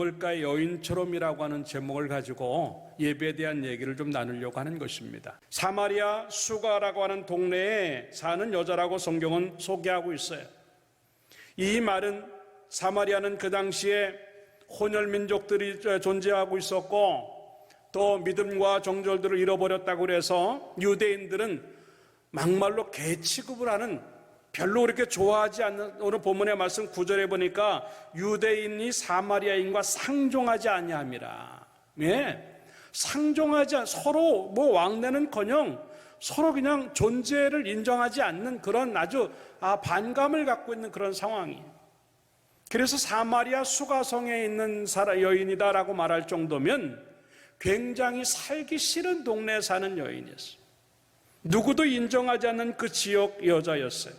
무엇일까의 여인처럼이라고 하는 제목을 가지고 예배에 대한 얘기를 좀 나누려고 하는 것입니다. 사마리아 수가라고 하는 동네에 사는 여자라고 성경은 소개하고 있어요. 이 말은 사마리아는 그 당시에 혼혈 민족들이 존재하고 있었고 또 믿음과 정절들을 잃어버렸다고 그래서 유대인들은 막말로 개 취급을 하는, 별로 그렇게 좋아하지 않는, 오늘 본문의 말씀 9절에 보니까 유대인이 사마리아인과 상종하지 아니함이라. 예? 상종하지 서로 왕래는커녕 서로 그냥 존재를 인정하지 않는 그런 아주 반감을 갖고 있는 그런 상황이에요. 그래서 사마리아 수가성에 있는 여인이다라고 말할 정도면 굉장히 살기 싫은 동네에 사는 여인이었어요. 누구도 인정하지 않는 그 지역 여자였어요.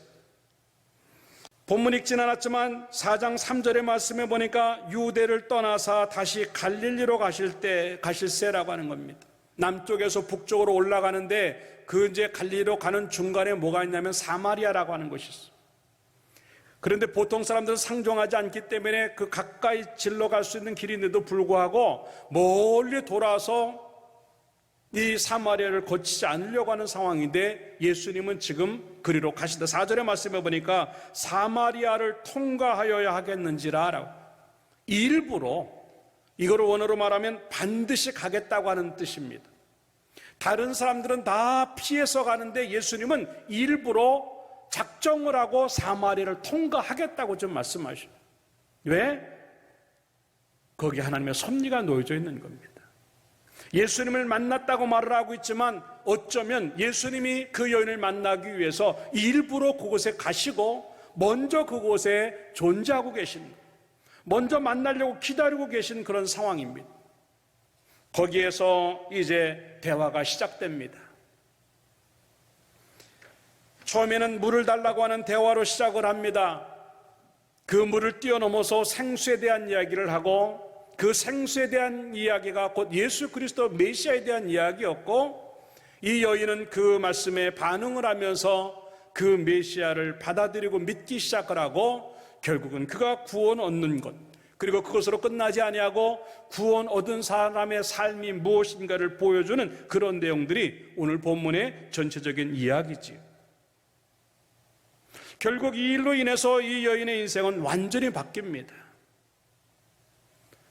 본문 읽진 않았지만 4장 3절의 말씀에 보니까 유대를 떠나서 다시 갈릴리로 가실세라고 하는 겁니다. 남쪽에서 북쪽으로 올라가는데 그 이제 갈릴리로 가는 중간에 뭐가 있냐면 사마리아라고 하는 곳이 있어요. 그런데 보통 사람들은 상종하지 않기 때문에 그 가까이 질러 갈 수 있는 길인데도 불구하고 멀리 돌아서 이 사마리아를 거치지 않으려고 하는 상황인데 예수님은 지금 그리로 가신다. 4절의 말씀에 보니까 사마리아를 통과하여야 하겠는지라라고, 일부러, 이걸 원어로 말하면 반드시 가겠다고 하는 뜻입니다. 다른 사람들은 다 피해서 가는데 예수님은 일부러 작정을 하고 사마리아를 통과하겠다고 좀 말씀하셔요. 왜? 거기 하나님의 섭리가 놓여져 있는 겁니다. 예수님을 만났다고 말을 하고 있지만 어쩌면 예수님이 그 여인을 만나기 위해서 일부러 그곳에 가시고 먼저 그곳에 존재하고 계신 거예요. 먼저 만나려고 기다리고 계신 그런 상황입니다. 거기에서 이제 대화가 시작됩니다. 처음에는 물을 달라고 하는 대화로 시작을 합니다. 그 물을 뛰어넘어서 생수에 대한 이야기를 하고 그 생수에 대한 이야기가 곧 예수 그리스도 메시아에 대한 이야기였고 이 여인은 그 말씀에 반응을 하면서 그 메시아를 받아들이고 믿기 시작을 하고 결국은 그가 구원 얻는 것, 그리고 그것으로 끝나지 아니하고 구원 얻은 사람의 삶이 무엇인가를 보여주는 그런 내용들이 오늘 본문의 전체적인 이야기지요. 결국 이 일로 인해서 이 여인의 인생은 완전히 바뀝니다.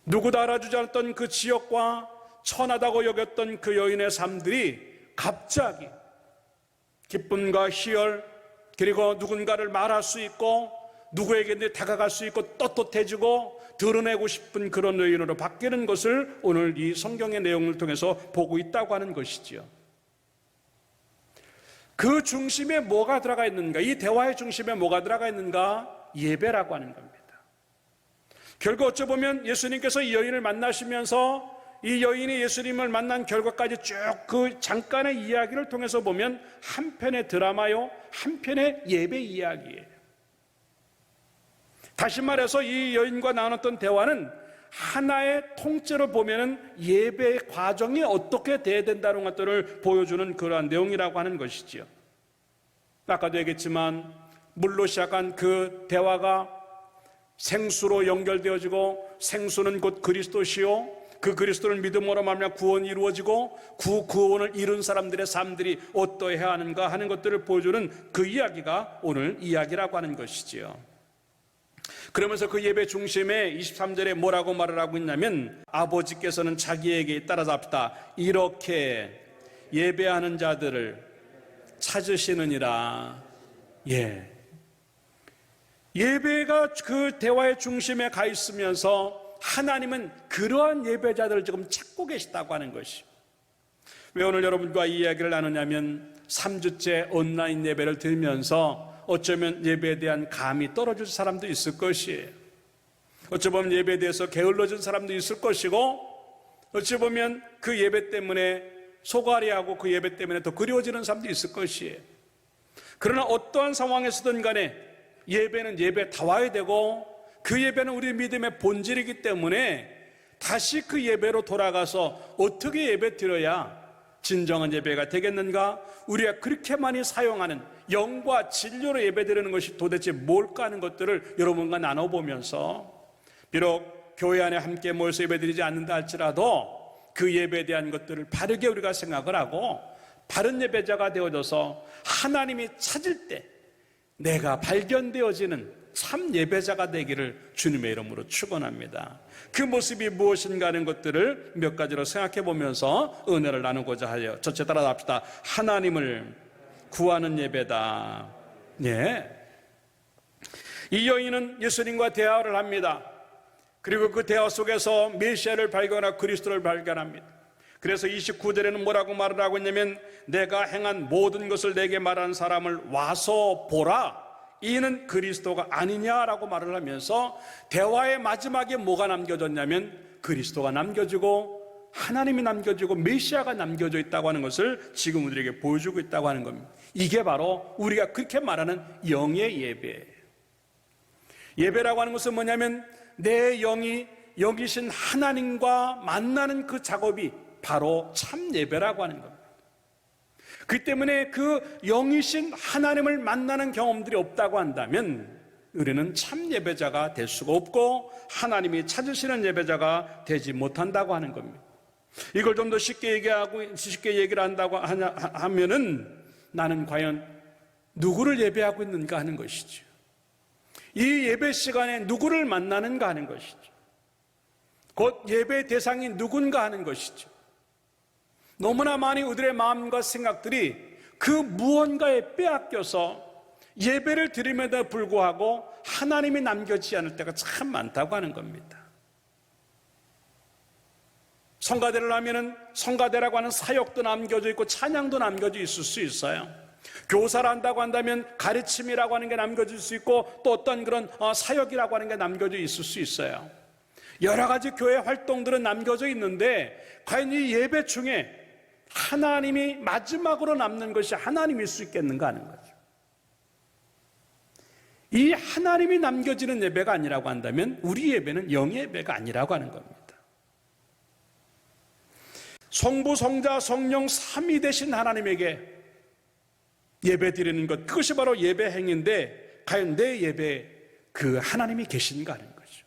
누구도 알아주지 않았던 그 지역과 천하다고 여겼던 그 여인의 삶들이 갑자기 기쁨과 희열, 그리고 누군가를 말할 수 있고 누구에게 다가갈 수 있고 떳떳해지고 드러내고 싶은 그런 여인으로 바뀌는 것을 오늘 이 성경의 내용을 통해서 보고 있다고 하는 것이지요. 그 중심에 뭐가 들어가 있는가? 이 대화의 중심에 뭐가 들어가 있는가? 예배라고 하는 겁니다. 결국 어쩌보면 예수님께서 이 여인을 만나시면서 이 여인이 예수님을 만난 결과까지 쭉 그 잠깐의 이야기를 통해서 보면 한편의 드라마요, 한편의 예배 이야기예요. 다시 말해서 이 여인과 나눴던 대화는 하나의 통째로 보면은 예배의 과정이 어떻게 돼야 된다는 것들을 보여주는 그러한 내용이라고 하는 것이지요. 아까도 얘기했지만 물로 시작한 그 대화가 생수로 연결되어지고 생수는 곧 그리스도시요, 그 그리스도를 믿음으로 말미암아 구원이 이루어지고 그 구원을 이룬 사람들의 삶들이 어떠해야 하는가 하는 것들을 보여주는 그 이야기가 오늘 이야기라고 하는 것이지요. 그러면서 그 예배 중심에 23절에 뭐라고 말을 하고 있냐면 아버지께서는 자기에게 따라잡다 이렇게 예배하는 자들을 찾으시느니라. 예배가 그 대화의 중심에 가 있으면서 하나님은 그러한 예배자들을 지금 찾고 계시다고 하는 것이. 왜 오늘 여러분과 이 이야기를 나누냐면 3주째 온라인 예배를 들으면서 어쩌면 예배에 대한 감이 떨어질 사람도 있을 것이에요. 어쩌면 예배에 대해서 게을러진 사람도 있을 것이고 어쩌면 그 예배 때문에 소갈이하고 그 예배 때문에 더 그리워지는 사람도 있을 것이에요. 그러나 어떠한 상황에서든 간에 예배는 예배다워야 되고 그 예배는 우리 믿음의 본질이기 때문에 다시 그 예배로 돌아가서 어떻게 예배 드려야 진정한 예배가 되겠는가? 우리가 그렇게 많이 사용하는 영과 진료로 예배 드리는 것이 도대체 뭘까 하는 것들을 여러분과 나눠보면서 비록 교회 안에 함께 모여서 예배드리지 않는다 할지라도 그 예배에 대한 것들을 바르게 우리가 생각을 하고 바른 예배자가 되어져서 하나님이 찾을 때 내가 발견되어지는 참 예배자가 되기를 주님의 이름으로 축원합니다. 그 모습이 무엇인가 하는 것들을 몇 가지로 생각해 보면서 은혜를 나누고자 하여 첫째 따라 합시다. 하나님을 구하는 예배다. 예. 이 여인은 예수님과 대화를 합니다. 그리고 그 대화 속에서 메시아를 발견하고 그리스도를 발견합니다. 그래서 29절에는 뭐라고 말을 하고 있냐면 내가 행한 모든 것을 내게 말하는 사람을 와서 보라. 이는 그리스도가 아니냐라고 말을 하면서 대화의 마지막에 뭐가 남겨졌냐면 그리스도가 남겨지고 하나님이 남겨지고 메시아가 남겨져 있다고 하는 것을 지금 우리에게 보여주고 있다고 하는 겁니다. 이게 바로 우리가 그렇게 말하는 영의 예배예요. 예배라고 하는 것은 뭐냐면 내 영이 영이신 하나님과 만나는 그 작업이 바로 참 예배라고 하는 겁니다. 그 때문에 그 영이신 하나님을 만나는 경험들이 없다고 한다면 우리는 참 예배자가 될 수가 없고 하나님이 찾으시는 예배자가 되지 못한다고 하는 겁니다. 이걸 좀 더 쉽게 얘기를 한다고 하면은 나는 과연 누구를 예배하고 있는가 하는 것이죠. 이 예배 시간에 누구를 만나는가 하는 것이죠. 곧 예배 대상이 누군가 하는 것이죠. 너무나 많이 우리의 마음과 생각들이 그 무언가에 빼앗겨서 예배를 드림에도 불구하고 하나님이 남겨지지 않을 때가 참 많다고 하는 겁니다. 성가대를 하면은 성가대라고 하는 사역도 남겨져 있고 찬양도 남겨져 있을 수 있어요. 교사를 한다고 한다면 가르침이라고 하는 게 남겨질 수 있고 또 어떤 그런 사역이라고 하는 게 남겨져 있을 수 있어요. 여러 가지 교회 활동들은 남겨져 있는데 과연 이 예배 중에 하나님이 마지막으로 남는 것이 하나님일 수 있겠는가 하는 거죠. 이 하나님이 남겨지는 예배가 아니라고 한다면 우리 예배는 영의 예배가 아니라고 하는 겁니다. 성부, 성자, 성령 삼위 되신 하나님에게 예배 드리는 것, 그것이 바로 예배 행위인데 과연 내 예배에 그 하나님이 계신가 하는 거죠.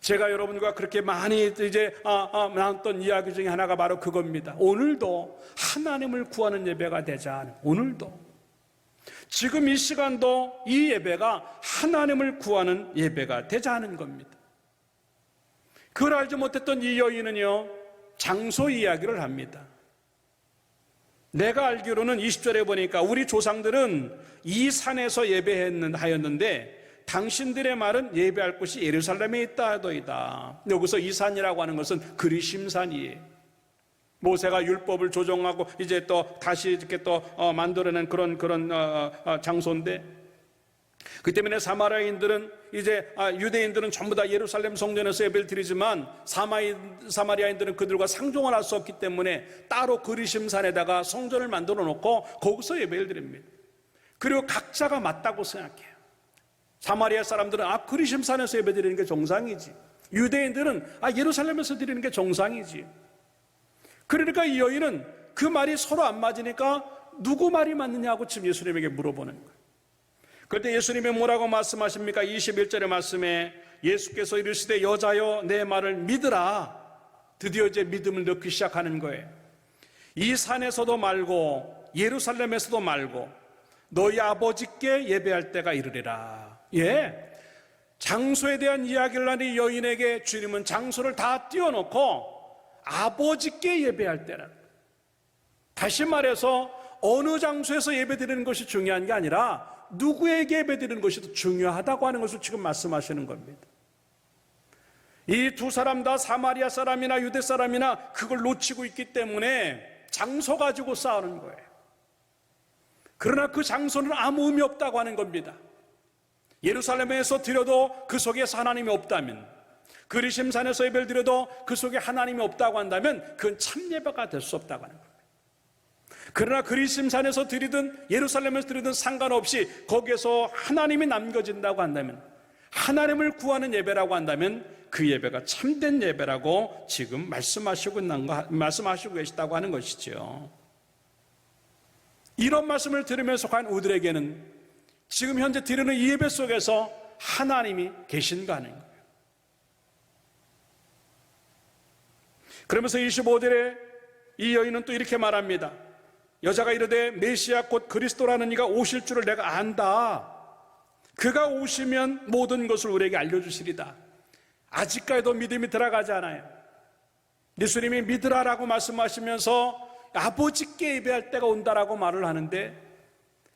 제가 여러분과 그렇게 많이 이제 나눴던 이야기 중에 하나가 바로 그겁니다. 오늘도 하나님을 구하는 예배가 되자 하는, 오늘도 지금 이 시간도 이 예배가 하나님을 구하는 예배가 되자 하는 겁니다. 그걸 알지 못했던 이 여인은요 장소 이야기를 합니다. 내가 알기로는 20절에 보니까 우리 조상들은 이 산에서 예배하였는데 당신들의 말은 예배할 곳이 예루살렘에 있다 하더이다. 여기서 이 산이라고 하는 것은 그리심산이에요. 모세가 율법을 조정하고 이제 또 다시 이렇게 또 만들어낸 그런 장소인데, 그 때문에 사마리아인들은 이제 유대인들은 전부 다 예루살렘 성전에서 예배를 드리지만 사마리아인들은 그들과 상종을 할 수 없기 때문에 따로 그리심산에다가 성전을 만들어 놓고 거기서 예배를 드립니다. 그리고 각자가 맞다고 생각해요. 사마리아 사람들은 그리심산에서 예배 드리는 게 정상이지, 유대인들은 예루살렘에서 드리는 게 정상이지. 그러니까 이 여인은 그 말이 서로 안 맞으니까 누구 말이 맞느냐고 지금 예수님에게 물어보는 거예요. 그때 예수님이 뭐라고 말씀하십니까? 21절의 말씀에 예수께서 이르시되 여자여 내 말을 믿으라. 드디어 이제 믿음을 넣기 시작하는 거예요. 이 산에서도 말고 예루살렘에서도 말고 너희 아버지께 예배할 때가 이르리라. 예, 장소에 대한 이야기를 하는 여인에게 주님은 장소를 다 띄워놓고 아버지께 예배할 때라. 다시 말해서 어느 장소에서 예배드리는 것이 중요한 게 아니라 누구에게 예배드리는 것이 더 중요하다고 하는 것을 지금 말씀하시는 겁니다. 이 두 사람 다 사마리아 사람이나 유대 사람이나 그걸 놓치고 있기 때문에 장소 가지고 싸우는 거예요. 그러나 그 장소는 아무 의미 없다고 하는 겁니다. 예루살렘에서 드려도 그 속에 하나님이 없다면, 그리심산에서 예배를 드려도 그 속에 하나님이 없다고 한다면 그건 참 예배가 될 수 없다고 하는 겁니다. 그러나 그리심산에서 드리든 예루살렘에서 드리든 상관없이 거기에서 하나님이 남겨진다고 한다면, 하나님을 구하는 예배라고 한다면 그 예배가 참된 예배라고 지금 말씀하시고 계시다고 하는 것이죠. 이런 말씀을 들으면서 과연 우리에게는 지금 현재 드리는 이 예배 속에서 하나님이 계신가 하는 거예요. 그러면서 25절에 이 여인은 또 이렇게 말합니다. 여자가 이르되 메시아 곧 그리스도라는 이가 오실 줄을 내가 안다. 그가 오시면 모든 것을 우리에게 알려주시리다. 아직까지도 믿음이 들어가지 않아요. 예수님이 믿으라라고 말씀하시면서 아버지께 예배할 때가 온다라고 말을 하는데,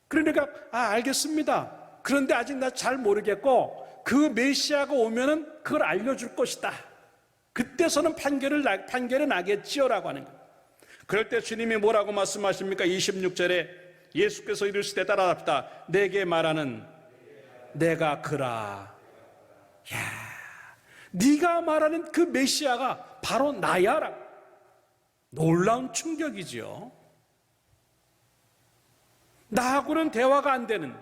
그러니까 알겠습니다. 그런데 아직 나 잘 모르겠고 그 메시아가 오면은 그걸 알려줄 것이다. 그때서는 판결이 나겠지요 라고 하는 거예요. 그럴 때 주님이 뭐라고 말씀하십니까? 26절에 예수께서 이르시되 따라합시다. 내게 말하는 내가 그라. 야, 네가 말하는 그 메시아가 바로 나야라. 놀라운 충격이지요. 나하고는 대화가 안 되는,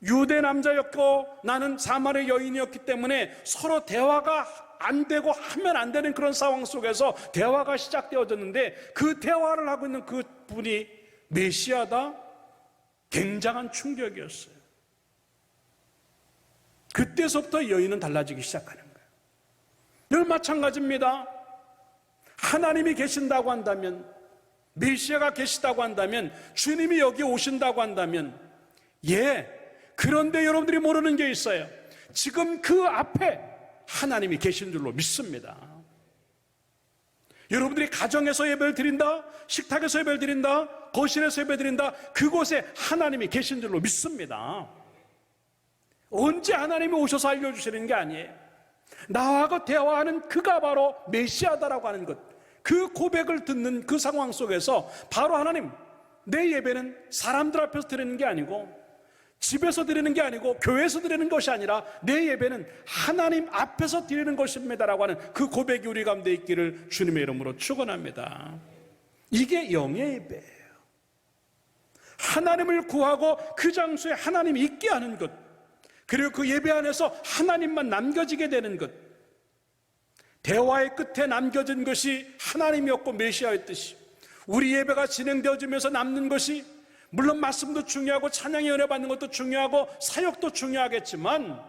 유대 남자였고 나는 사마리아 여인이었기 때문에 서로 대화가 안 되고 하면 안 되는 그런 상황 속에서 대화가 시작되어졌는데, 그 대화를 하고 있는 그 분이 메시아다? 굉장한 충격이었어요. 그때서부터 여인은 달라지기 시작하는 거예요. 늘 마찬가지입니다. 하나님이 계신다고 한다면, 메시아가 계시다고 한다면, 주님이 여기 오신다고 한다면, 그런데 여러분들이 모르는 게 있어요. 지금 그 앞에 하나님이 계신 줄로 믿습니다. 여러분들이 가정에서 예배를 드린다, 식탁에서 예배를 드린다, 거실에서 예배 드린다, 그곳에 하나님이 계신 줄로 믿습니다. 언제 하나님이 오셔서 알려주시는 게 아니에요. 나하고 대화하는 그가 바로 메시아다라고 하는 것, 그 고백을 듣는 그 상황 속에서 바로 하나님, 내 예배는 사람들 앞에서 드리는 게 아니고, 집에서 드리는 게 아니고, 교회에서 드리는 것이 아니라 내 예배는 하나님 앞에서 드리는 것입니다라고 하는 그 고백이 우리 가운데 있기를 주님의 이름으로 축원합니다. 이게 영의 예배예요. 하나님을 구하고 그 장소에 하나님이 있게 하는 것, 그리고 그 예배 안에서 하나님만 남겨지게 되는 것, 대화의 끝에 남겨진 것이 하나님이었고 메시아였듯이 우리 예배가 진행되어지면서 남는 것이, 물론 말씀도 중요하고 찬양의 은혜 받는 것도 중요하고 사역도 중요하겠지만,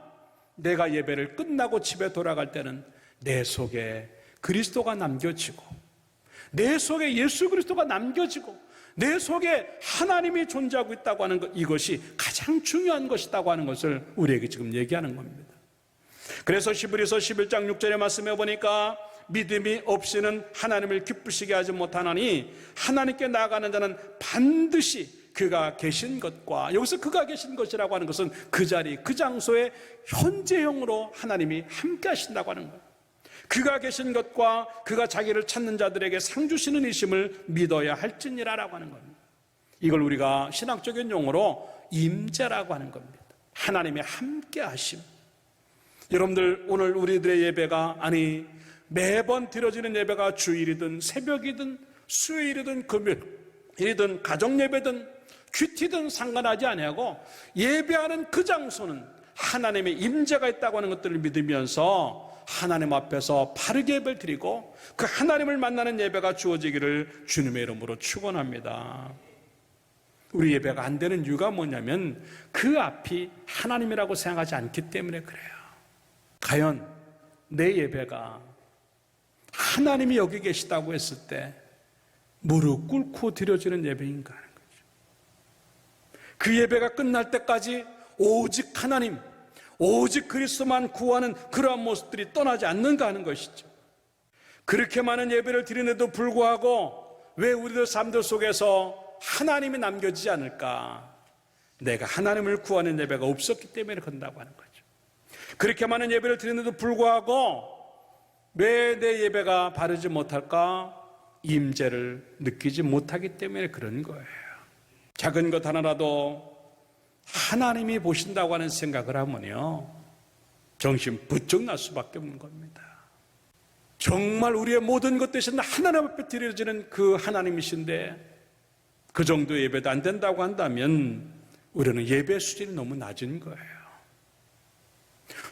내가 예배를 끝나고 집에 돌아갈 때는 내 속에 그리스도가 남겨지고, 내 속에 예수 그리스도가 남겨지고, 내 속에 하나님이 존재하고 있다고 하는 것, 이것이 가장 중요한 것이라고 하는 것을 우리에게 지금 얘기하는 겁니다. 그래서 히브리서 11장 6절의 말씀해 보니까 믿음이 없이는 하나님을 기쁘시게 하지 못하나니 하나님께 나아가는 자는 반드시 그가 계신 것과, 여기서 그가 계신 것이라고 하는 것은 그 자리, 그 장소에 현재형으로 하나님이 함께 하신다고 하는 거예요. 그가 계신 것과 그가 자기를 찾는 자들에게 상 주시는 이심을 믿어야 할지니라라고 하는 겁니다. 이걸 우리가 신학적인 용어로 임재라고 하는 겁니다. 하나님의 함께 하심. 여러분들, 오늘 우리들의 예배가, 매번 드려지는 예배가 주일이든 새벽이든 수요일이든 금요일이든 가정예배든 큐티든 상관하지 아니하고, 예배하는 그 장소는 하나님의 임재가 있다고 하는 것들을 믿으면서 하나님 앞에서 바르게 예배를 드리고 그 하나님을 만나는 예배가 주어지기를 주님의 이름으로 축원합니다. 우리 예배가 안 되는 이유가 뭐냐면 그 앞이 하나님이라고 생각하지 않기 때문에 그래요. 과연 내 예배가 하나님이 여기 계시다고 했을 때 무릎 꿇고 드려지는 예배인가 하는 거죠. 그 예배가 끝날 때까지 오직 하나님, 오직 그리스도만 구하는 그러한 모습들이 떠나지 않는가 하는 것이죠. 그렇게 많은 예배를 드리는데도 불구하고 왜 우리들 삶들 속에서 하나님이 남겨지지 않을까? 내가 하나님을 구하는 예배가 없었기 때문에 그런다고 하는 거죠. 그렇게 많은 예배를 드리는데도 불구하고 왜 내 예배가 바르지 못할까? 임재를 느끼지 못하기 때문에 그런 거예요. 작은 것 하나라도 하나님이 보신다고 하는 생각을 하면요, 정신 부쩍 날 수밖에 없는 겁니다. 정말 우리의 모든 것 대신 하나님 앞에 드려지는 그 하나님이신데 그 정도 예배도 안 된다고 한다면 우리는 예배 수준이 너무 낮은 거예요.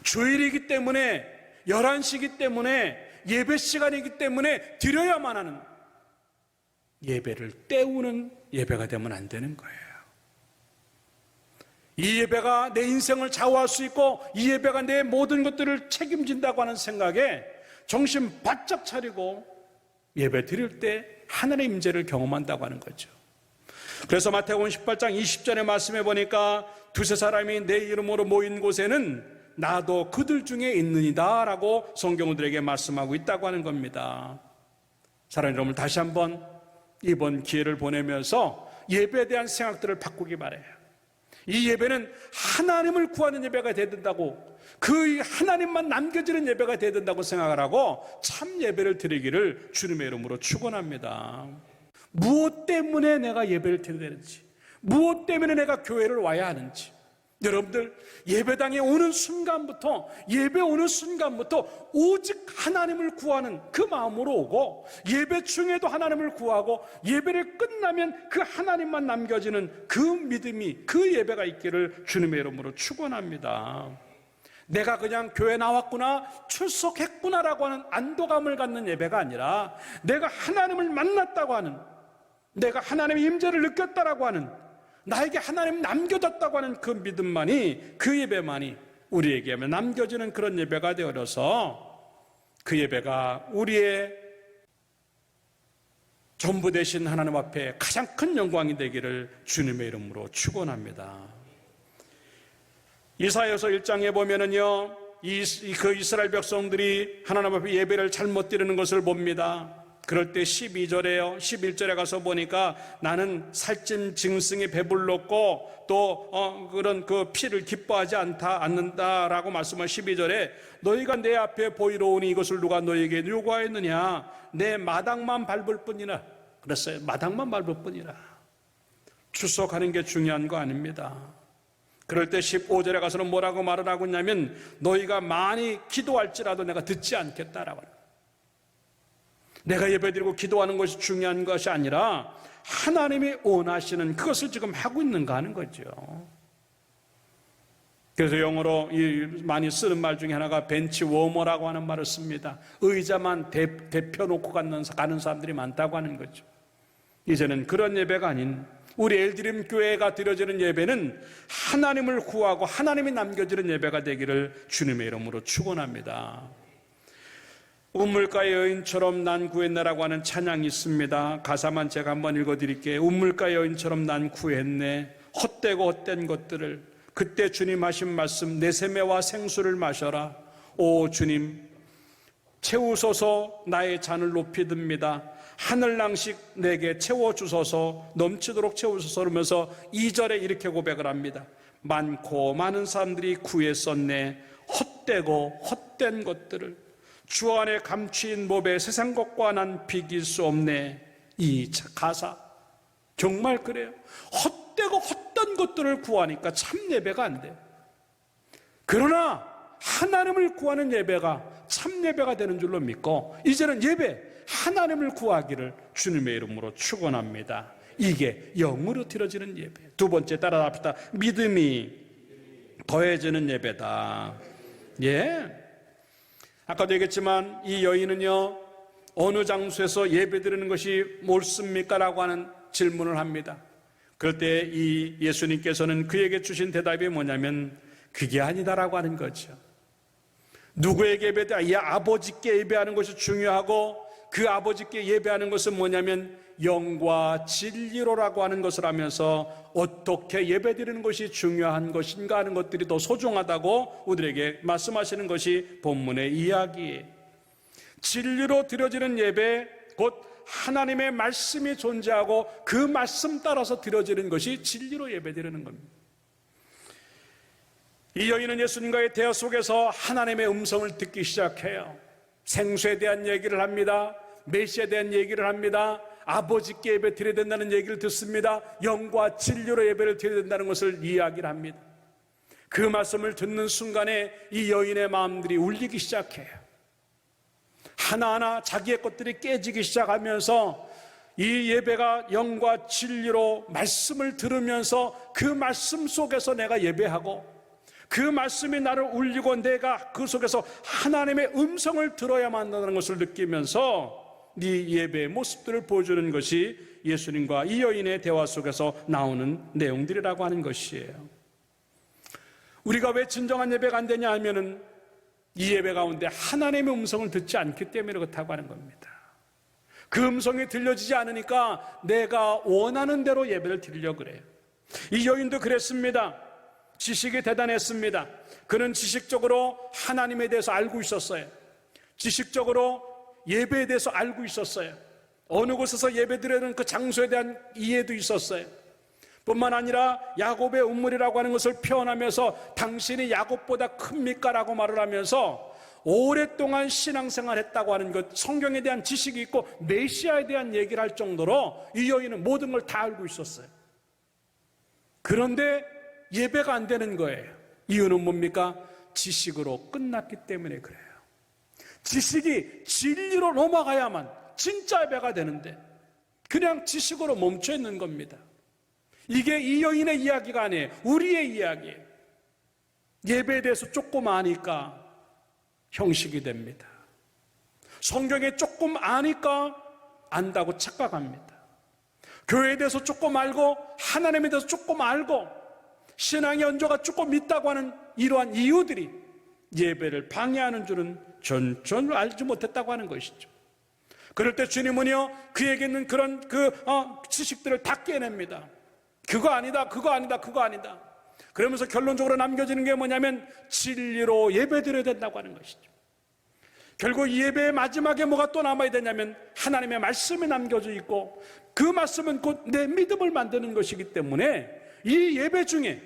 주일이기 때문에, 11시이기 때문에, 예배 시간이기 때문에 드려야만 하는 예배를 때우는 예배가 되면 안 되는 거예요. 이 예배가 내 인생을 좌우할 수 있고 이 예배가 내 모든 것들을 책임진다고 하는 생각에 정신 바짝 차리고 예배 드릴 때 하나님의 임재를 경험한다고 하는 거죠. 그래서 마태복음 18장 20절의 말씀에 보니까 두세 사람이 내 이름으로 모인 곳에는 나도 그들 중에 있느니다 라고 성경은 우리에게 말씀하고 있다고 하는 겁니다. 사랑하는 여러분, 다시 한번 이번 기회를 보내면서 예배에 대한 생각들을 바꾸기 바라요. 이 예배는 하나님을 구하는 예배가 되어야 된다고, 그 하나님만 남겨지는 예배가 되어야 된다고 생각을 하고 참 예배를 드리기를 주님의 이름으로 축원합니다. 무엇 때문에 내가 예배를 드려야 되는지, 무엇 때문에 내가 교회를 와야 하는지, 여러분들 예배당에 오는 순간부터, 예배 오는 순간부터 오직 하나님을 구하는 그 마음으로 오고, 예배 중에도 하나님을 구하고 예배를 끝나면 그 하나님만 남겨지는 그 믿음이, 그 예배가 있기를 주님의 이름으로 축원합니다. 내가 그냥 교회 나왔구나, 출석했구나라고 하는 안도감을 갖는 예배가 아니라 내가 하나님을 만났다고 하는, 내가 하나님의 임재를 느꼈다라고 하는, 나에게 하나님 남겨졌다고 하는 그 믿음만이, 그 예배만이 우리에게 남겨지는 그런 예배가 되어서 그 예배가 우리의 전부 되신 하나님 앞에 가장 큰 영광이 되기를 주님의 이름으로 축원합니다. 이사야서 1장에 보면은요, 그 이스라엘 백성들이 하나님 앞에 예배를 잘못 드리는 것을 봅니다. 그럴 때 12절에요, 11절에 가서 보니까 나는 살찐 짐승이 배불렀고 또 그런 그 피를 기뻐하지 않는다라고 말씀한 12절에 너희가 내 앞에 보이러 오니 이것을 누가 너희에게 요구하였느냐, 내 마당만 밟을 뿐이라 그랬어요. 마당만 밟을 뿐이라. 출석하는 게 중요한 거 아닙니다. 그럴 때 15절에 가서는 뭐라고 말을 하고 있냐면 너희가 많이 기도할지라도 내가 듣지 않겠다라고 합니다. 내가 예배드리고 기도하는 것이 중요한 것이 아니라 하나님이 원하시는 그것을 지금 하고 있는가 하는 거죠. 그래서 영어로 많이 쓰는 말 중에 하나가 벤치 워머라고 하는 말을 씁니다. 의자만 대펴놓고 가는 사람들이 많다고 하는 거죠. 이제는 그런 예배가 아닌 우리 엘드림 교회가 드려지는 예배는 하나님을 구하고 하나님이 남겨지는 예배가 되기를 주님의 이름으로 축원합니다. 우물가의 여인처럼 난 구했네라고 하는 찬양이 있습니다. 가사만 제가 한번 읽어드릴게요. 우물가의 여인처럼 난 구했네, 헛되고 헛된 것들을. 그때 주님 하신 말씀, 내 세매와 생수를 마셔라. 오 주님, 채우소서. 나의 잔을 높이 듭니다. 하늘낭식 내게 채워주소서, 넘치도록 채우소서. 그러면서 2절에 이렇게 고백을 합니다. 많고 많은 사람들이 구했었네, 헛되고 헛된 것들을. 주 안에 감추인 법에 세상 것과 난 비길 수 없네. 이 가사 정말 그래요. 헛되고 헛된 것들을 구하니까 참 예배가 안 돼. 그러나 하나님을 구하는 예배가 참 예배가 되는 줄로 믿고 이제는 예배, 하나님을 구하기를 주님의 이름으로 축원합니다. 이게 영으로 드려지는 예배. 두 번째 따라합시다. 믿음이 더해지는 예배다. 예. 아까도 얘기했지만 이 여인은요, 어느 장소에서 예배드리는 것이 옳습니까? 라고 하는 질문을 합니다. 그럴 때 이 예수님께서는 그에게 주신 대답이 뭐냐면 그게 아니다라고 하는 거죠. 누구에게 예배드려? 이 아버지께 예배하는 것이 중요하고 그 아버지께 예배하는 것은 뭐냐면 영과 진리로라고 하는 것을 하면서 어떻게 예배드리는 것이 중요한 것인가 하는 것들이 더 소중하다고 우리에게 말씀하시는 것이 본문의 이야기예요. 진리로 드려지는 예배, 곧 하나님의 말씀이 존재하고 그 말씀 따라서 드려지는 것이 진리로 예배드리는 겁니다. 이 여인은 예수님과의 대화 속에서 하나님의 음성을 듣기 시작해요. 생수에 대한 얘기를 합니다. 메시아에 대한 얘기를 합니다. 아버지께 예배 드려야 된다는 얘기를 듣습니다. 영과 진리로 예배를 드려야 된다는 것을 이야기를 합니다. 그 말씀을 듣는 순간에 이 여인의 마음들이 울리기 시작해요. 하나하나 자기의 것들이 깨지기 시작하면서 이 예배가 영과 진리로 말씀을 들으면서 그 말씀 속에서 내가 예배하고 그 말씀이 나를 울리고 내가 그 속에서 하나님의 음성을 들어야만 한다는 것을 느끼면서 네 예배의 모습들을 보여주는 것이 예수님과 이 여인의 대화 속에서 나오는 내용들이라고 하는 것이에요. 우리가 왜 진정한 예배가 안 되냐 하면은 이 예배 가운데 하나님의 음성을 듣지 않기 때문에 그렇다고 하는 겁니다. 그 음성이 들려지지 않으니까 내가 원하는 대로 예배를 드리려고 그래요. 이 여인도 그랬습니다. 지식이 대단했습니다. 그는 지식적으로 하나님에 대해서 알고 있었어요. 지식적으로 예배에 대해서 알고 있었어요. 어느 곳에서 예배드리는 그 장소에 대한 이해도 있었어요. 뿐만 아니라 야곱의 운물이라고 하는 것을 표현하면서 당신이 야곱보다 큽니까? 라고 말을 하면서 오랫동안 신앙생활 했다고 하는 것, 성경에 대한 지식이 있고 메시아에 대한 얘기를 할 정도로 이 여인은 모든 걸 다 알고 있었어요. 그런데 예배가 안 되는 거예요. 이유는 뭡니까? 지식으로 끝났기 때문에 그래요. 지식이 진리로 넘어가야만 진짜 예배가 되는데 그냥 지식으로 멈춰 있는 겁니다. 이게 이 여인의 이야기가 아니에요. 우리의 이야기예요. 예배에 대해서 조금 아니까 형식이 됩니다. 성경에 조금 아니까 안다고 착각합니다. 교회에 대해서 조금 알고 하나님에 대해서 조금 알고 신앙의 연조가 조금 있다고 하는 이러한 이유들이 예배를 방해하는 줄은 전혀 알지 못했다고 하는 것이죠. 그럴 때 주님은요, 그에게 있는 그런 지식들을 다 깨냅니다. 그거 아니다, 그거 아니다, 그거 아니다. 그러면서 결론적으로 남겨지는 게 뭐냐면 진리로 예배드려야 된다고 하는 것이죠. 결국 이 예배의 마지막에 뭐가 또 남아야 되냐면 하나님의 말씀이 남겨져 있고 그 말씀은 곧 내 믿음을 만드는 것이기 때문에 이 예배 중에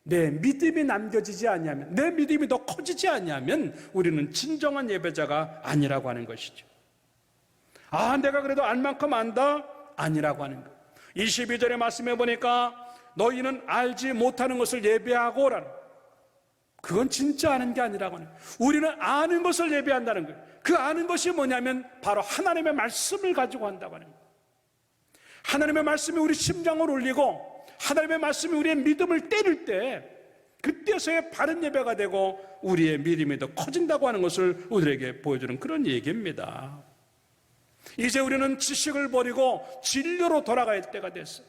내 믿음이 남겨지지 않냐면, 내 믿음이 더 커지지 않냐면 우리는 진정한 예배자가 아니라고 하는 것이죠. 아, 내가 그래도 알 만큼 안다? 아니라고 하는 것. 22절의 말씀에 보니까 너희는 알지 못하는 것을 예배하고 라는, 그건 진짜 아는 게 아니라고 하는 거예요. 우리는 아는 것을 예배한다는 거예요. 그 아는 것이 뭐냐면 바로 하나님의 말씀을 가지고 한다고 하는 거예요. 하나님의 말씀이 우리 심장을 울리고 하나님의 말씀이 우리의 믿음을 때릴 때 그때서야 바른 예배가 되고 우리의 믿음이 더 커진다고 하는 것을 우리에게 보여주는 그런 얘기입니다. 이제 우리는 지식을 버리고 진리로 돌아갈 때가 됐어요.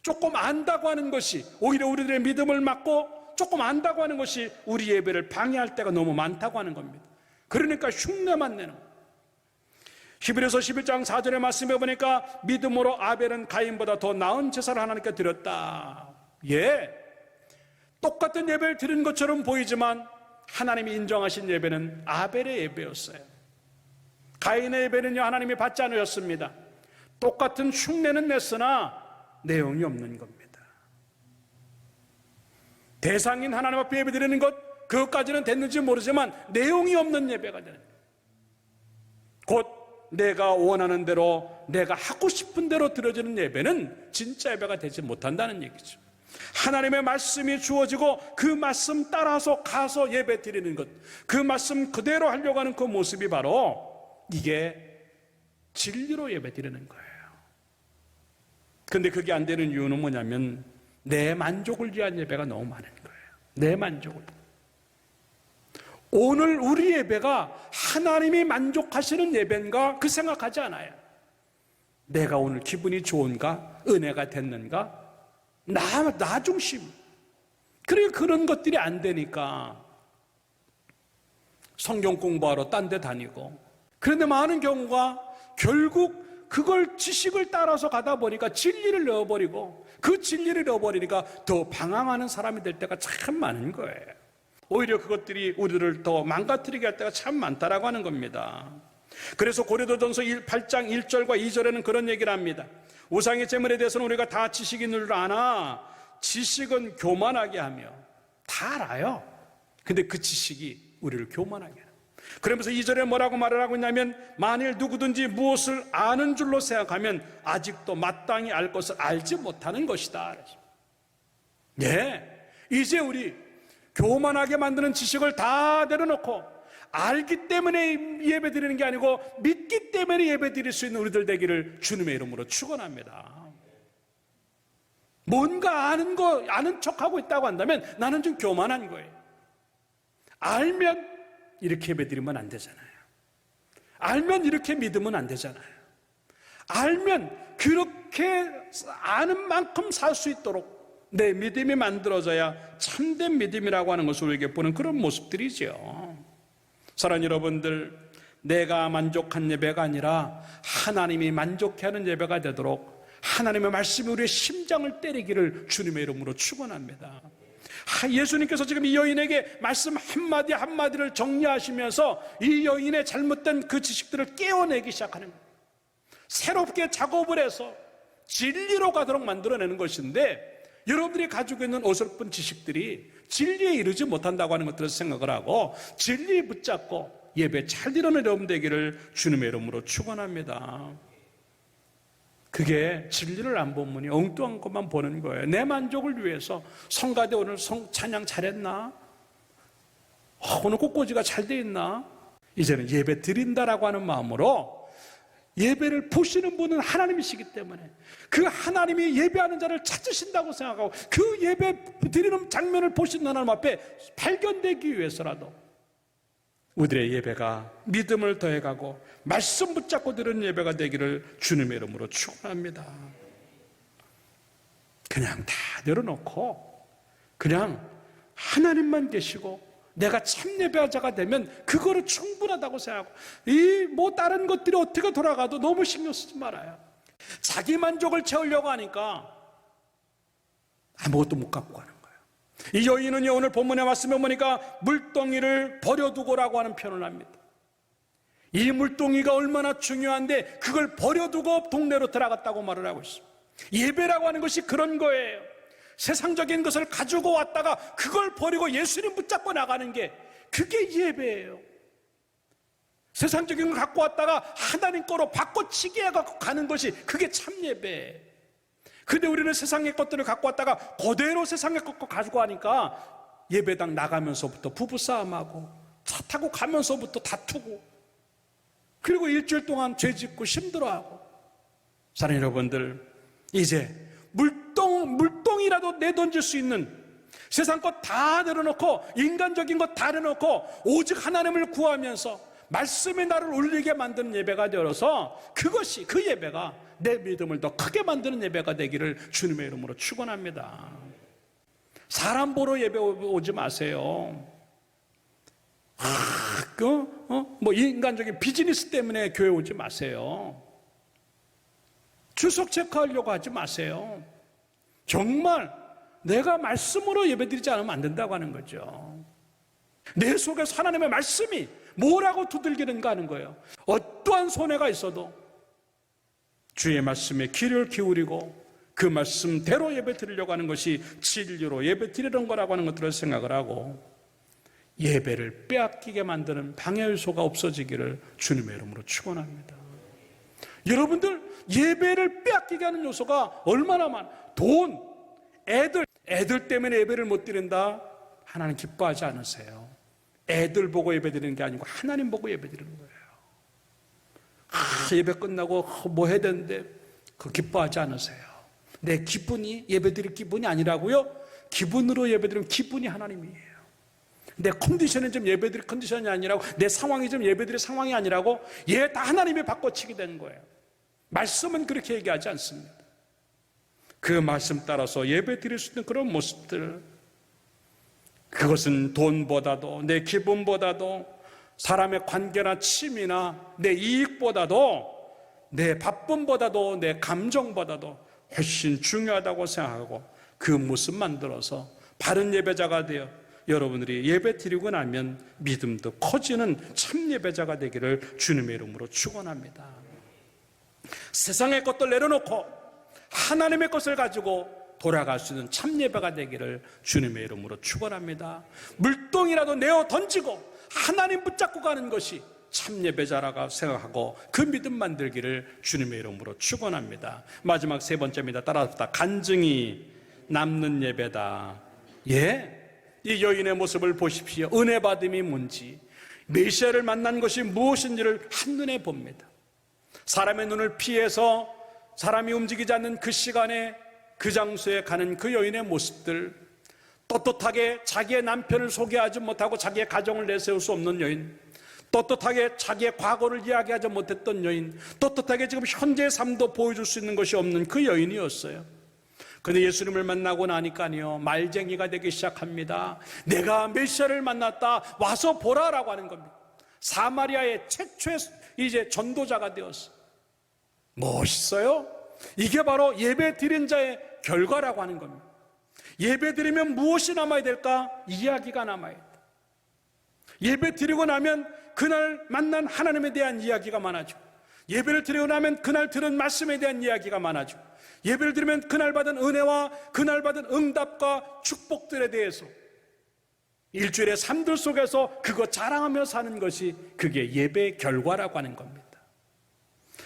조금 안다고 하는 것이 오히려 우리들의 믿음을 막고 조금 안다고 하는 것이 우리 예배를 방해할 때가 너무 많다고 하는 겁니다. 그러니까 흉내만 내는 거예요. 히브리서 11장 4절의 말씀에 보니까 믿음으로 아벨은 가인보다 더 나은 제사를 하나님께 드렸다. 예, 똑같은 예배를 드린 것처럼 보이지만 하나님이 인정하신 예배는 아벨의 예배였어요. 가인의 예배는요, 하나님이 받지 않으셨습니다. 똑같은 흉내는 냈으나 내용이 없는 겁니다. 대상인 하나님 앞에 예배 드리는 것, 그것까지는 됐는지 모르지만 내용이 없는 예배가 되는 거예요. 곧 내가 원하는 대로, 내가 하고 싶은 대로 드려지는 예배는 진짜 예배가 되지 못한다는 얘기죠. 하나님의 말씀이 주어지고 그 말씀 따라서 가서 예배 드리는 것, 그 말씀 그대로 하려고 하는 그 모습이 바로 이게 진리로 예배 드리는 거예요. 근데 그게 안 되는 이유는 뭐냐면 내 만족을 위한 예배가 너무 많은 거예요. 내 만족을. 오늘 우리 예배가 하나님이 만족하시는 예배인가 그 생각하지 않아요. 내가 오늘 기분이 좋은가? 은혜가 됐는가? 나 중심. 그러니까 그런 것들이 안 되니까 성경 공부하러 딴 데 다니고, 그런데 많은 경우가 결국 그걸 지식을 따라서 가다 보니까 진리를 넣어버리고 그 진리를 넣어버리니까 더 방황하는 사람이 될 때가 참 많은 거예요. 오히려 그것들이 우리를 더 망가뜨리게 할 때가 참 많다라고 하는 겁니다. 그래서 고린도전서 8장 1절과 2절에는 그런 얘기를 합니다. 우상의 제물에 대해서는 우리가 다 지식이 있는 줄 아나 지식은 교만하게 하며, 다 알아요. 근데 그 지식이 우리를 교만하게 해요. 그러면서 2절에 뭐라고 말을 하고 있냐면 만일 누구든지 무엇을 아는 줄로 생각하면 아직도 마땅히 알 것을 알지 못하는 것이다. 예, 이제 우리 교만하게 만드는 지식을 다 내려놓고 알기 때문에 예배 드리는 게 아니고 믿기 때문에 예배 드릴 수 있는 우리들 되기를 주님의 이름으로 축원합니다. 뭔가 아는 척하고 있다고 한다면 나는 좀 교만한 거예요. 알면 이렇게 예배 드리면 안 되잖아요. 알면 이렇게 믿으면 안 되잖아요. 알면 그렇게 아는 만큼 살 수 있도록 내 믿음이 만들어져야 참된 믿음이라고 하는 것을 우리에게 보는 그런 모습들이죠. 사랑하는 여러분들, 내가 만족한 예배가 아니라 하나님이 만족해하는 예배가 되도록 하나님의 말씀이 우리의 심장을 때리기를 주님의 이름으로 축원합니다. 예수님께서 지금 이 여인에게 말씀 한마디 한마디를 정리하시면서 이 여인의 잘못된 그 지식들을 깨워내기 시작하는 거예요. 새롭게 작업을 해서 진리로 가도록 만들어내는 것인데, 여러분들이 가지고 있는 어설픈 지식들이 진리에 이르지 못한다고 하는 것들을 생각을 하고 진리에 붙잡고 예배 잘 드리는 여러분 되기를 주님의 이름으로 축원합니다. 그게 진리를 안 보면 엉뚱한 것만 보는 거예요. 내 만족을 위해서 성가대 오늘 찬양 잘했나? 오늘 꽃꽂이가 잘 돼 있나? 이제는 예배 드린다라고 하는 마음으로 예배를 보시는 분은 하나님이시기 때문에 그 하나님이 예배하는 자를 찾으신다고 생각하고 그 예배 드리는 장면을 보시는 하나님 앞에 발견되기 위해서라도 우리의 예배가 믿음을 더해가고 말씀 붙잡고 드리는 예배가 되기를 주님의 이름으로 축원합니다. 그냥 다 내려놓고 그냥 하나님만 계시고 내가 참 예배자가 되면 그거로 충분하다고 생각하고 이 뭐 다른 것들이 어떻게 돌아가도 너무 신경 쓰지 말아요. 자기 만족을 채우려고 하니까 아무것도 못 갖고 가는 거예요. 이 여인은요, 오늘 본문에 말씀해 보니까 물동이를 버려두고라고 하는 표현을 합니다. 이 물동이가 얼마나 중요한데 그걸 버려두고 동네로 들어갔다고 말을 하고 있습니다. 예배라고 하는 것이 그런 거예요. 세상적인 것을 가지고 왔다가 그걸 버리고 예수님 붙잡고 나가는 게 그게 예배예요. 세상적인 걸 갖고 왔다가 하나님 거로 바꿔치기 해갖고 가는 것이 그게 참 예배예요. 근데 우리는 세상의 것들을 갖고 왔다가 그대로 세상의 것을 가지고 가니까 예배당 나가면서부터 부부싸움하고 차 타고 가면서부터 다투고 그리고 일주일 동안 죄 짓고 힘들어하고. 사랑하는 여러분들, 이제 물동이라도 내던질 수 있는 세상 것 다 내려놓고 인간적인 것 다 내려놓고 오직 하나님을 구하면서 말씀이 나를 울리게 만드는 예배가 되어서 그것이 그 예배가 내 믿음을 더 크게 만드는 예배가 되기를 주님의 이름으로 축원합니다. 사람 보러 예배 오지 마세요. 뭐 인간적인 비즈니스 때문에 교회 오지 마세요. 주석 체크하려고 하지 마세요. 정말 내가 말씀으로 예배드리지 않으면 안 된다고 하는 거죠. 내 속에서 하나님의 말씀이 뭐라고 두들기는가 하는 거예요. 어떠한 손해가 있어도 주의 말씀에 귀를 기울이고 그 말씀대로 예배 드리려고 하는 것이 진리로 예배 드리는 거라고 하는 것들을 생각을 하고 예배를 빼앗기게 만드는 방해 요소가 없어지기를 주님의 이름으로 축원합니다. 여러분들, 예배를 빼앗기게 하는 요소가 얼마나 많아. 돈, 애들 때문에 예배를 못 드린다? 하나님 기뻐하지 않으세요. 애들 보고 예배 드리는 게 아니고 하나님 보고 예배 드리는 거예요. 예배 끝나고 뭐 해야 되는데 그 기뻐하지 않으세요. 내 기분이 예배 드릴 기분이 아니라고요? 기분으로 예배 드리면 기분이 하나님이에요. 내 컨디션이 좀 예배 드릴 컨디션이 아니라고, 내 상황이 좀 예배 드릴 상황이 아니라고, 얘 다 하나님이 바꿔치게 되는 거예요. 말씀은 그렇게 얘기하지 않습니다. 그 말씀 따라서 예배 드릴 수 있는 그런 모습들, 그것은 돈보다도 내 기분보다도 사람의 관계나 취미나 내 이익보다도 내 바쁨보다도 내 감정보다도 훨씬 중요하다고 생각하고 그 모습 만들어서 바른 예배자가 되어 여러분들이 예배 드리고 나면 믿음도 커지는 참 예배자가 되기를 주님의 이름으로 축원합니다. 세상의 것들 내려놓고 하나님의 것을 가지고 돌아갈 수 있는 참 예배가 되기를 주님의 이름으로 축원합니다. 물동이라도 내어 던지고 하나님 붙잡고 가는 것이 참 예배자라고 생각하고 그 믿음 만들기를 주님의 이름으로 축원합니다. 마지막 세 번째입니다. 따라합시다. 간증이 남는 예배다. 이 여인의 모습을 보십시오. 은혜 받음이 뭔지, 메시아를 만난 것이 무엇인지를 한눈에 봅니다. 사람의 눈을 피해서 사람이 움직이지 않는 그 시간에 그 장소에 가는 그 여인의 모습들, 떳떳하게 자기의 남편을 소개하지 못하고 자기의 가정을 내세울 수 없는 여인, 떳떳하게 자기의 과거를 이야기하지 못했던 여인, 떳떳하게 지금 현재의 삶도 보여줄 수 있는 것이 없는 그 여인이었어요. 그런데 예수님을 만나고 나니까요, 말쟁이가 되기 시작합니다. 내가 메시아를 만났다, 와서 보라라고 하는 겁니다. 사마리아의 최초의 이제 전도자가 되었어. 멋있어요? 이게 바로 예배 드린 자의 결과라고 하는 겁니다. 예배 드리면 무엇이 남아야 될까? 이야기가 남아야 돼. 예배 드리고 나면 그날 만난 하나님에 대한 이야기가 많아지고, 예배를 드리고 나면 그날 들은 말씀에 대한 이야기가 많아지고, 예배를 드리면 그날 받은 은혜와 그날 받은 응답과 축복들에 대해서 일주일의 삶들 속에서 그거 자랑하며 사는 것이 그게 예배의 결과라고 하는 겁니다.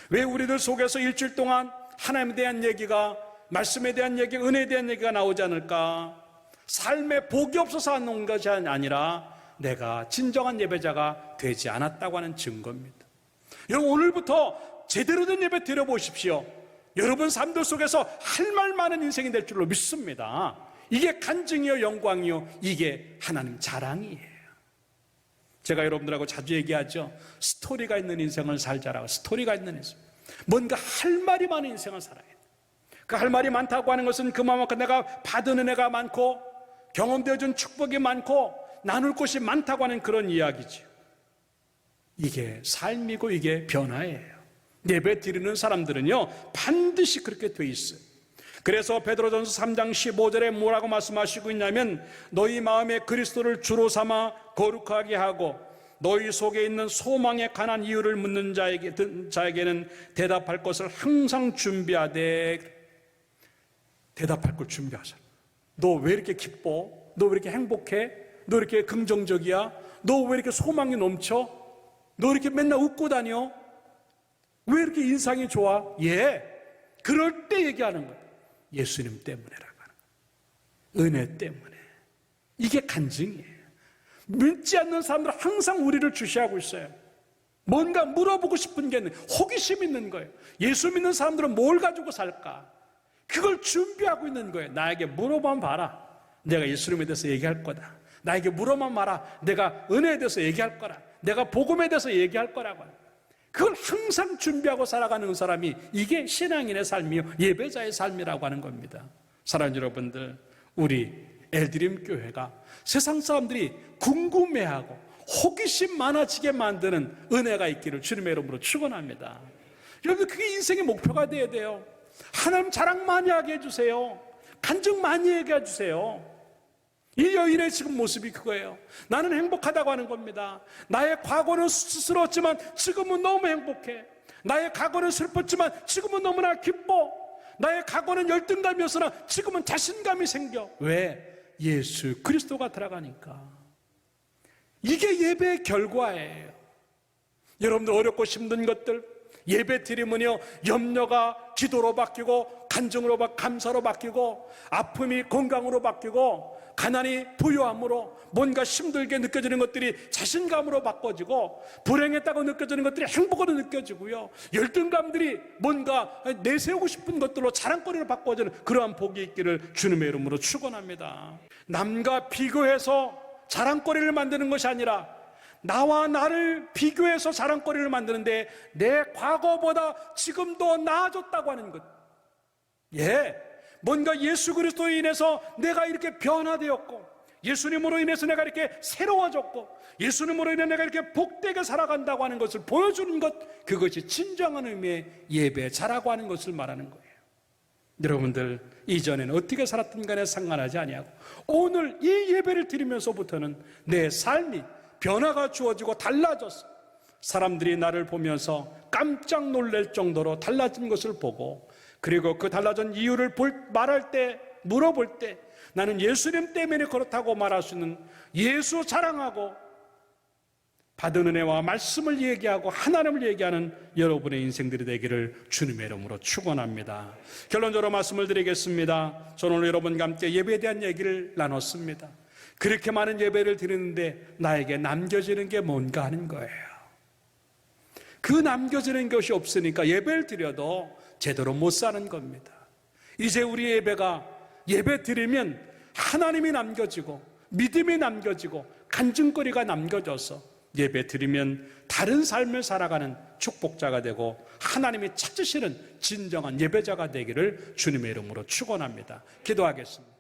왜 우리들 속에서 일주일 동안 하나님에 대한 얘기가, 말씀에 대한 얘기, 은혜에 대한 얘기가 나오지 않을까? 삶에 복이 없어서 안 나온 것이 아니라 내가 진정한 예배자가 되지 않았다고 하는 증거입니다. 여러분, 오늘부터 제대로 된 예배 드려보십시오. 여러분 삶들 속에서 할 말 많은 인생이 될 줄로 믿습니다. 이게 간증이요, 영광이요, 이게 하나님 자랑이에요. 제가 여러분들하고 자주 얘기하죠. 스토리가 있는 인생을 살자라고. 스토리가 있는 인생, 뭔가 할 말이 많은 인생을 살아야 돼. 그 할 말이 많다고 하는 것은 그만큼 내가 받은 은혜가 많고 경험되어준 축복이 많고 나눌 것이 많다고 하는 그런 이야기죠. 이게 삶이고 이게 변화예요. 예배 드리는 사람들은요 반드시 그렇게 돼 있어요. 그래서 베드로전서 3장 15절에 뭐라고 말씀하시고 있냐면, 너희 마음에 그리스도를 주로 삼아 거룩하게 하고 너희 속에 있는 소망에 관한 이유를 묻는 자에게는 대답할 것을 항상 준비하되. 대답할 걸 준비하자. 너 왜 이렇게 기뻐? 너 왜 이렇게 행복해? 너 이렇게 긍정적이야? 너 왜 이렇게 소망이 넘쳐? 너 이렇게 맨날 웃고 다녀? 왜 이렇게 인상이 좋아? 예, 그럴 때 얘기하는 거예요. 예수님 때문에라고 하는 거예요. 은혜 때문에. 이게 간증이에요. 믿지 않는 사람들은 항상 우리를 주시하고 있어요. 뭔가 물어보고 싶은 게 있는, 호기심 있는 거예요. 예수 믿는 사람들은 뭘 가지고 살까? 그걸 준비하고 있는 거예요. 나에게 물어보면 봐라, 내가 예수님에 대해서 얘기할 거다. 나에게 물어보면 봐라, 내가 은혜에 대해서 얘기할 거라. 내가 복음에 대해서 얘기할 거라고. 그걸 항상 준비하고 살아가는 사람이, 이게 신앙인의 삶이요, 예배자의 삶이라고 하는 겁니다. 사랑하는 여러분들, 우리 엘드림 교회가 세상 사람들이 궁금해하고 호기심 많아지게 만드는 은혜가 있기를 주님의 이름으로 축원합니다. 여러분, 그게 인생의 목표가 돼야 돼요. 하나님 자랑 많이 하게 해주세요. 간증 많이 얘기해 주세요. 이 여인의 지금 모습이 그거예요. 나는 행복하다고 하는 겁니다. 나의 과거는 수치스러웠지만 지금은 너무 행복해. 나의 과거는 슬펐지만 지금은 너무나 기뻐. 나의 과거는 열등감이었으나 지금은 자신감이 생겨. 왜? 예수 그리스도가 들어가니까. 이게 예배의 결과예요. 여러분들 어렵고 힘든 것들, 예배 드리면요 염려가 기도로 바뀌고, 간증으로 감사로 바뀌고, 아픔이 건강으로 바뀌고, 가난이 부유함으로, 뭔가 힘들게 느껴지는 것들이 자신감으로 바꿔지고, 불행했다고 느껴지는 것들이 행복으로 느껴지고요, 열등감들이 뭔가 내세우고 싶은 것들로 자랑거리로 바꿔지는 그러한 복이 있기를 주님의 이름으로 축원합니다. 남과 비교해서 자랑거리를 만드는 것이 아니라 나와 나를 비교해서 자랑거리를 만드는데, 내 과거보다 지금 더 나아졌다고 하는 것. 예, 뭔가 예수 그리스도로 인해서 내가 이렇게 변화되었고, 예수님으로 인해서 내가 이렇게 새로워졌고, 예수님으로 인해 내가 이렇게 복되게 살아간다고 하는 것을 보여주는 것, 그것이 진정한 의미의 예배자라고 하는 것을 말하는 거예요. 여러분들, 이전에는 어떻게 살았든 간에 상관하지 아니하고, 오늘 이 예배를 드리면서부터는 내 삶이 변화가 주어지고 달라졌어. 사람들이 나를 보면서 깜짝 놀랄 정도로 달라진 것을 보고, 그리고 그 달라진 이유를 말할 때, 물어볼 때, 나는 예수님 때문에 그렇다고 말할 수 있는, 예수 자랑하고 받은 은혜와 말씀을 얘기하고 하나님을 얘기하는 여러분의 인생들이 되기를 주님의 이름으로 축원합니다. 결론적으로 말씀을 드리겠습니다. 저는 오늘 여러분과 함께 예배에 대한 얘기를 나눴습니다. 그렇게 많은 예배를 드리는데 나에게 남겨지는 게 뭔가 하는 거예요. 그 남겨지는 것이 없으니까 예배를 드려도 제대로 못 사는 겁니다. 이제 우리 예배가, 예배 드리면 하나님이 남겨지고 믿음이 남겨지고 간증거리가 남겨져서 예배 드리면 다른 삶을 살아가는 축복자가 되고 하나님이 찾으시는 진정한 예배자가 되기를 주님의 이름으로 축원합니다. 기도하겠습니다.